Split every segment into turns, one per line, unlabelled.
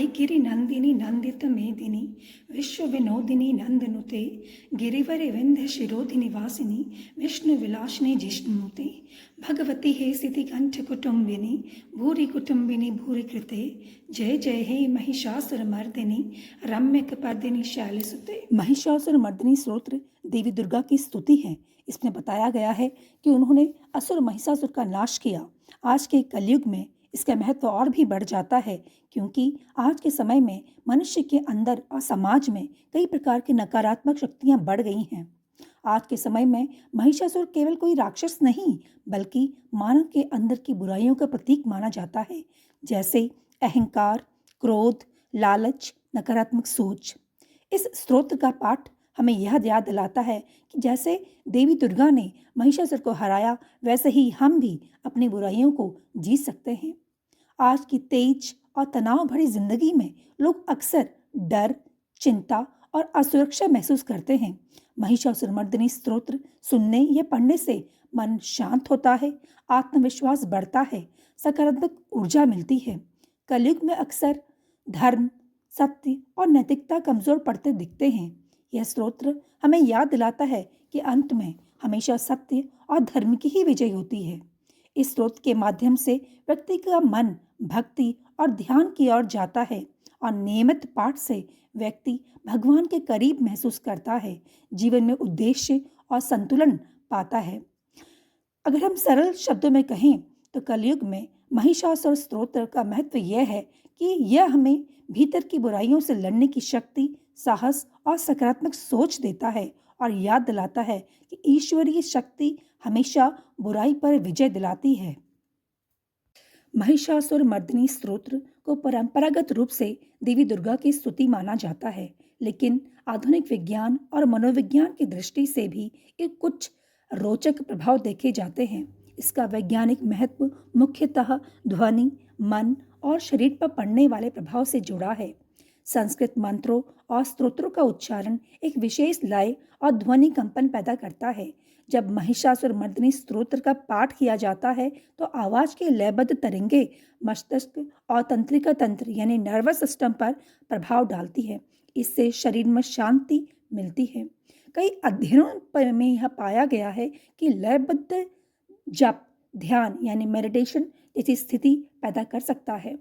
गिरि नंदिनी नंदित मेदिनी विश्व विनोदिनी नंदनुते गिरिवरे विंध्य शिरोधिनी वासिनी विष्णु विलासिनी जिष्णुते भगवती हे सिद्धि कंठ कुटुंबिनी भूरि कुटुंबिनी भूरि कृते जय जय हे महिषासुर मर्दिनी रम्यक पर्दिनी शैलसुते। महिषासुर मर्दिनी स्तोत्र देवी दुर्गा की स्तुति है। इसमें बताया गया है कि उन्होंने असुर महिषासुर का नाश किया। आज के कलयुग में इसका महत्व और भी बढ़ जाता है, क्योंकि आज के समय में मनुष्य के अंदर और समाज में कई प्रकार की नकारात्मक शक्तियां बढ़ गई हैं। आज के समय में महिषासुर केवल कोई राक्षस नहीं, बल्कि मानव के अंदर की बुराइयों का प्रतीक माना जाता है, जैसे अहंकार, क्रोध, लालच, नकारात्मक सोच। इस स्तोत्र का पाठ हमें यह याद दिलाता है कि जैसे देवी दुर्गा ने महिषासुर को हराया, वैसे ही हम भी अपनी बुराइयों को जीत सकते हैं। आज की तेज और तनाव भरी जिंदगी में लोग अक्सर डर, चिंता और असुरक्षा महसूस करते हैं। महिषासुरमर्दिनी स्तोत्र सुनने या पढ़ने से मन शांत होता है, आत्मविश्वास बढ़ता है, सकारात्मक ऊर्जा मिलती है। कलयुग में अक्सर धर्म, सत्य और नैतिकता कमजोर पड़ते दिखते हैं। यह स्तोत्र हमें याद दिलाता है कि अंत में हमेशा सत्य और धर्म की ही विजय होती है। इस स्तोत्र के माध्यम से व्यक्ति का मन भक्ति और ध्यान की ओर जाता है और नियमित पाठ से व्यक्ति भगवान के करीब महसूस करता है, जीवन में उद्देश्य और संतुलन पाता है। अगर हम सरल शब्दों में कहें तो कलयुग में महिषासुर स्तोत्र का महत्व यह है कि यह हमें भीतर की बुराइयों से लड़ने की शक्ति, साहस और सकारात्मक सोच देता है और याद दिलाता है कि ईश्वरीय शक्ति हमेशा बुराई पर विजय दिलाती है। महिषासुर मर्दिनी स्तोत्र को परंपरागत रूप से देवी दुर्गा की स्तुति माना जाता है, लेकिन आधुनिक विज्ञान और मनोविज्ञान की दृष्टि से भी एक कुछ रोचक प्रभाव देखे जाते हैं। इसका वैज्ञानिक महत्व मुख्यतः ध्वनि, मन और शरीर पर पड़ने वाले प्रभाव से जुड़ा है। संस्कृत मंत्रों और स्तोत्रों का उच्चारण एक विशेष लय और ध्वनि कंपन पैदा करता है। जब महिषासुर मर्दिनी स्तोत्र का पाठ किया जाता है तो आवाज के लयबद्ध तरंगे मस्तिष्क और तंत्रिका तंत्र यानी नर्वस सिस्टम पर प्रभाव डालती है। इससे शरीर में शांति मिलती है। कई अध्ययनों में यह पाया गया है कि लयबद्ध जप ध्यान यानी मेडिटेशन जैसी स्थिति पैदा कर सकता है।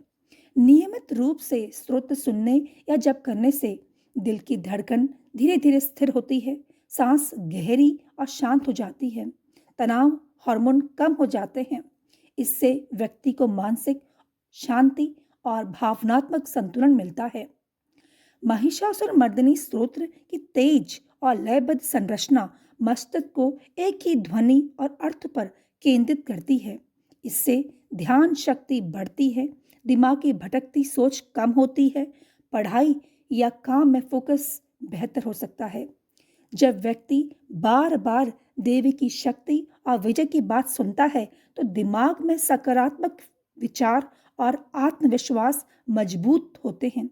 नियमित रूप से स्तोत्र सुनने या जप करने से दिल की धड़कन धीरे धीरे स्थिर होती है, सांस गहरी और शांत हो जाती है, तनाव हार्मोन कम हो जाते हैं। इससे व्यक्ति को मानसिक शांति और भावनात्मक संतुलन मिलता है। महिषासुर मर्दिनी स्तोत्र की तेज और लयबद्ध संरचना मस्तिष्क को एक ही ध्वनि और अर्थ पर केंद्रित करती है। इससे ध्यान शक्ति बढ़ती है, दिमाग की भटकती सोच कम होती है, पढ़ाई या काम में फोकस बेहतर हो सकता है। जब व्यक्ति बार बार देवी की शक्ति और विजय की बात सुनता है तो दिमाग में सकारात्मक विचार और आत्मविश्वास मजबूत होते हैं।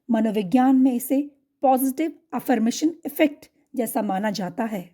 मनोविज्ञान में इसे पॉजिटिव अफर्मेशन इफेक्ट जैसा माना जाता है।